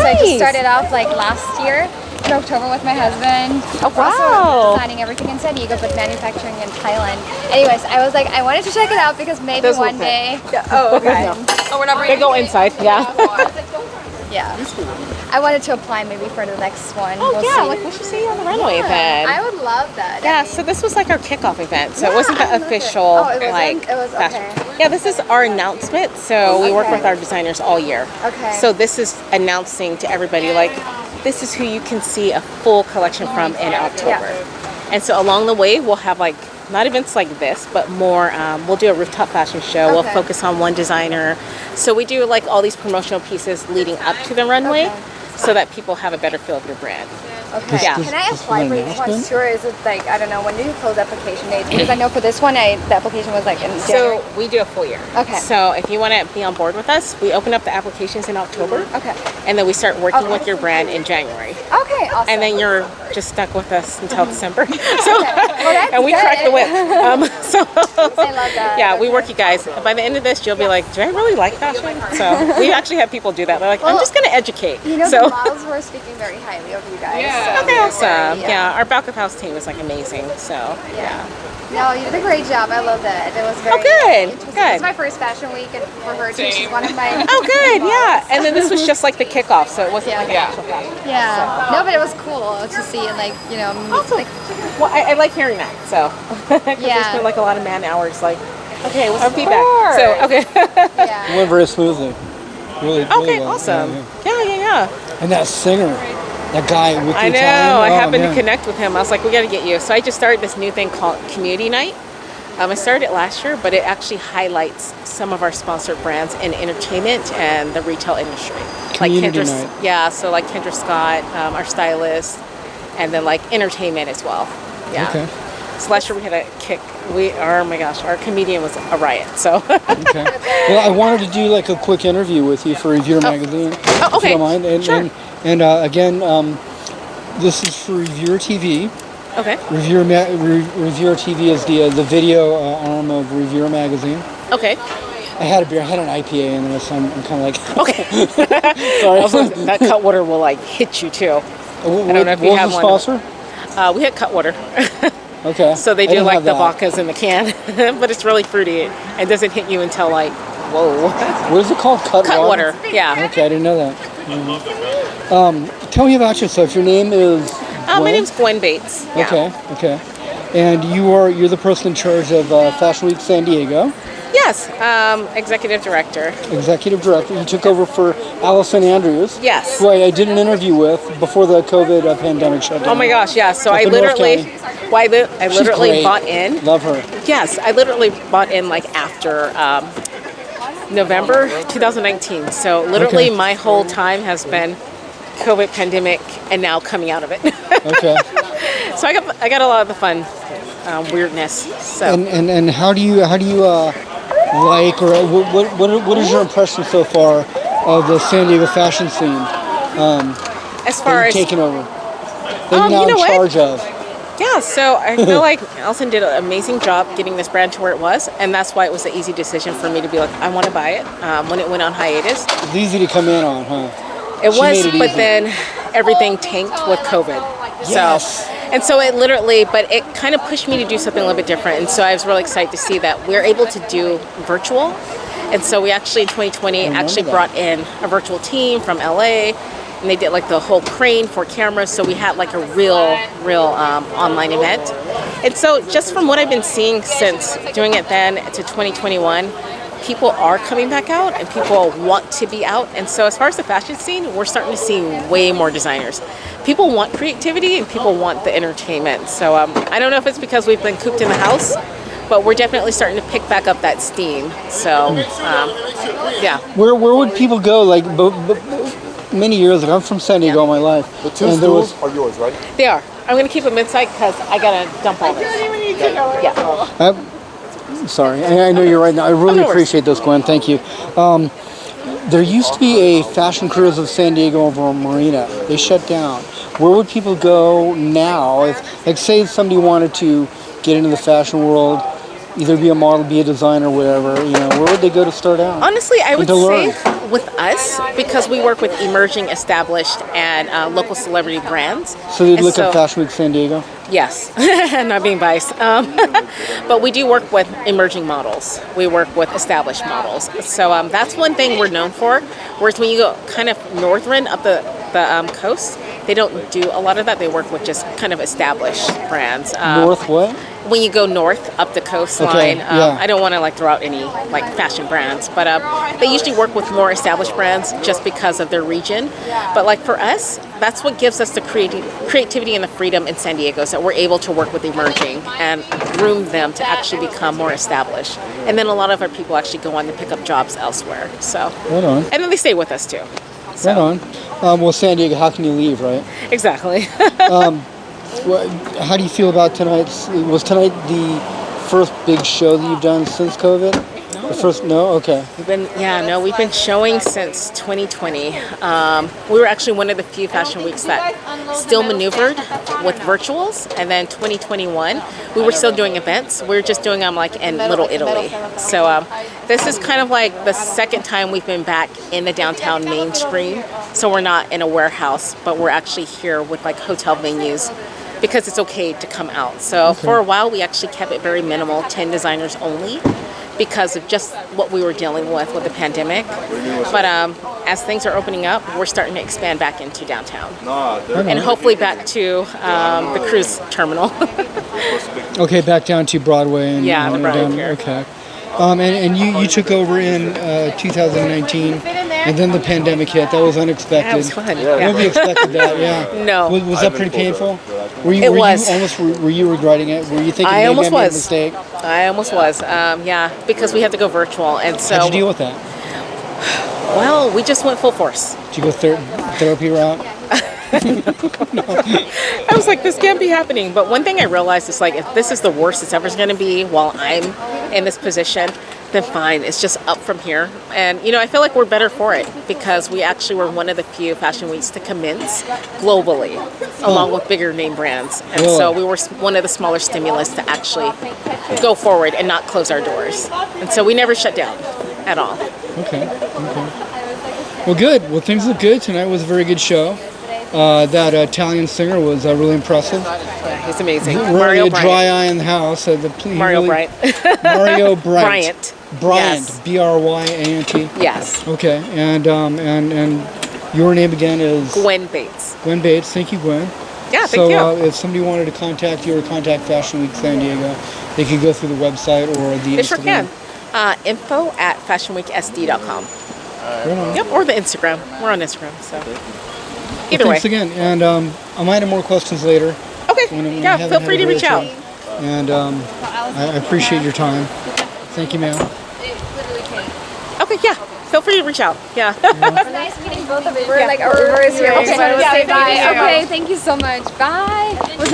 So I just started off like last year in October with my husband. Oh, wow. Also designing everything in San Diego, but manufacturing in Thailand. Anyways, I was like, I wanted to check it out because maybe one day. Yeah. Oh, okay. Oh, we're not bringing. They go inside. Yeah. Yeah. I wanted to apply maybe for the next one. Oh, we'll yeah, see. like we should see you on the runway then. I would love that. Yeah, I mean, so this was like our kickoff event. So it wasn't I the love it. official Oh, it wasn't? like It was fashion. okay. Yeah, this is our announcement. So we work with our designers all year. Okay. So this is announcing to everybody like this is who you can see a full collection from in October. Yeah. And so along the way we'll have like not events like this, but more, we'll do a rooftop fashion show. We'll focus on one designer. So we do like all these promotional pieces leading up to the runway so that people have a better feel of your brand. Okay. Yeah. Can I apply for each one? Sure. Is it like, I don't know, when do you close application dates? Because I know for this one, the application was like in January. So we do a full year. Okay. So if you want to be on board with us, we open up the applications in October. Okay. And then we start working with your brand in January. Okay, awesome. And then you're just stuck with us until December. So, well, and we crack the whip. So I love that. yeah, we work you guys. By the end of this, you'll be like, do I really like fashion? So we actually have people do that. They're like, I'm just going to educate. You know, so, the models were speaking very highly of you guys. Yeah. So Okay, awesome. Yeah, our back of house team is like amazing. So yeah. No, you did a great job. I love that. It was very good. interesting. Good. It's my first fashion week, and for her too, she's one of my. Oh, good. Yeah. And then this was just like the kickoff, so it wasn't like an actual fashion. Yeah. No, but it was cool to see, and like, you know, like, well, I like hearing that. So because we spent like a lot of man hours. Like, okay, what's the feedback? So okay. yeah. It went very smoothly. Really. Okay. Well. Awesome. Yeah. And that singer. That guy with the I know. Italian, I happened to connect with him. I was like, we got to get you. So I just started this new thing called Community Night. I started it last year, but it actually highlights some of our sponsored brands in entertainment and the retail industry. Community like Night. Yeah, so like Kendra Scott, our stylist, and then like entertainment as well. Yeah. Okay. So last year we had a kick. Oh my gosh, our comedian was a riot. So. Okay. Well, I wanted to do like a quick interview with you for Reviewer Magazine. Oh, okay. If you don't mind. And, sure. And again, this is for ReviewerTV. Okay. ReviewerTV is the video arm of Reviewer Magazine. Okay. I had a beer. I had an IPA in there, so I'm kind of like. Okay. Sorry. Also, that Cutwater will like hit you too. I don't know if you have one. What was the sponsor? We had Cutwater. Okay. So they do like the vodkas in the can, but it's really fruity. It doesn't hit you until like, whoa. What is it called? Cutwater. Yeah. Okay, I didn't know that. Mm-hmm. Tell me about yourself. Your name is. My name's Gwen Bates. Yeah. Okay. And you're the person in charge of Fashion Week San Diego. Yes, executive director. Executive director. You took over for Allison Andrews. Yes. Who I did an interview with before the COVID pandemic shut down. Oh my gosh, yeah. So Up I in North literally, County. I She's literally great. bought in. Love her. Yes, I literally bought in like after November 2019. So literally my whole time has been COVID pandemic and now coming out of it. Okay. So I got a lot of the fun weirdness. So And how do you like, or what is your impression so far of the San Diego fashion scene? As far that as you've taken over, that you're now in charge of. Yeah, so I feel like Allison did an amazing job getting this brand to where it was, and that's why it was an easy decision for me to be like, I want to buy it when it went on hiatus. It's easy to come in on, huh? It was, but then everything tanked with COVID. Yes. So, and so it literally, but it kind of pushed me to do something a little bit different. And so I was really excited to see that we're able to do virtual. And so we actually in 2020 brought in a virtual team from LA, and they did like the whole crane for cameras. So we had like a real online event. And so just from what I've been seeing since doing it then to 2021, people are coming back out and people want to be out. And so as far as the fashion scene, we're starting to see way more designers. People want creativity and people want the entertainment. So I don't know if it's because we've been cooped in the house, but we're definitely starting to pick back up that steam. So yeah. Where would people go? Like many years ago, I'm from San Diego all my life. The two stools are yours, right? They are. I'm going to keep them inside because I got to dump all this. Yeah. Sorry, I know you're right now. I really appreciate this, Gwen. Thank you. There used to be a Fashion Cruise of San Diego over on Marina. They shut down. Where would people go now? If, like, say somebody wanted to get into the fashion world, either be a model, be a designer, whatever, where would they go to start out? Honestly, I would say with us because we work with emerging, established, and local celebrity brands. So they And look at Fashion Week San Diego? Yes, not being biased. But we do work with emerging models. We work with established models. So that's one thing we're known for. Whereas when you go kind of northern up the coast, they don't do a lot of that. They work with just kind of established brands. North what? When you go north up the coastline, Okay, yeah. I don't want to like throw out any like fashion brands, but they usually work with more established brands just because of their region. But like for us, that's what gives us the creativity and the freedom in San Diego, is that we're able to work with emerging and groom them to actually become more established. And then a lot of our people actually go on to pick up jobs elsewhere. So, Right on. and then they stay with us too. So, Right on. Well, San Diego, how can you leave, right? Exactly. How do you feel about tonight's? Was tonight the first big show that you've done since COVID? The first? No. Okay. We've been showing since 2020. We were actually one of the few fashion weeks that still maneuvered with virtuals, and then 2021 we were still doing events. We were just doing them like in Little Italy. So this is kind of like the second time we've been back in the downtown mainstream. So we're not in a warehouse, but we're actually here with like hotel venues, because it's okay to come out. So for a while we actually kept it very minimal, 10 designers only, because of just what we were dealing with the pandemic. But as things are opening up, we're starting to expand back into downtown. And hopefully back to the cruise terminal. Okay, back down to Broadway. And, Yeah, the Broadway Pier. Okay. And you took over in 2019, and then the pandemic hit. That was unexpected. That was fun. Nobody expected that. Yeah. No. Was that pretty painful? Were It was. Were you regretting it? Were you thinking I maybe almost I made a was. mistake? I almost was. Because we had to go virtual, and so How'd you deal with that? well, we just went full force. Did you go therapy route? I was like, this can't be happening. But one thing I realized is like, if this is the worst it's ever going to be while I'm in this position, then fine, it's just up from here. And I feel like we're better for it, because we actually were one of the few fashion weeks to commence globally, along with bigger name brands. And so we were one of the smaller stimulus to actually go forward and not close our doors. And so we never shut down at all. Okay. Well, good. Well, things look good. Tonight was a very good show. That Italian singer was really impressive. Yeah, he's amazing. Really a dry eye in the house. Mario Bryant. Mario Bryant. Bryant. Yes. Bryant. Yes. Okay. And your name again is Gwen Bates. Gwen Bates. Thank you, Gwen. Yeah, thank you. So if somebody wanted to contact you or contact Fashion Week San Diego, they could go through the website or the They Instagram. sure can. info@fashionweeksd.com. Right on. Yep, or the Instagram. We're on Instagram, so either Well, way. thanks again. And I might have more questions later. Okay. when we Yeah, haven't feel had free a to great reach out. time. And I appreciate your time. Thank you, ma'am. Okay, yeah. Feel free to reach out. Yeah. It was nice meeting both of you. We're like our Uber is here. Okay. So I just want to Yeah, say thank bye. you. Okay, thank you so much. Bye. It was nice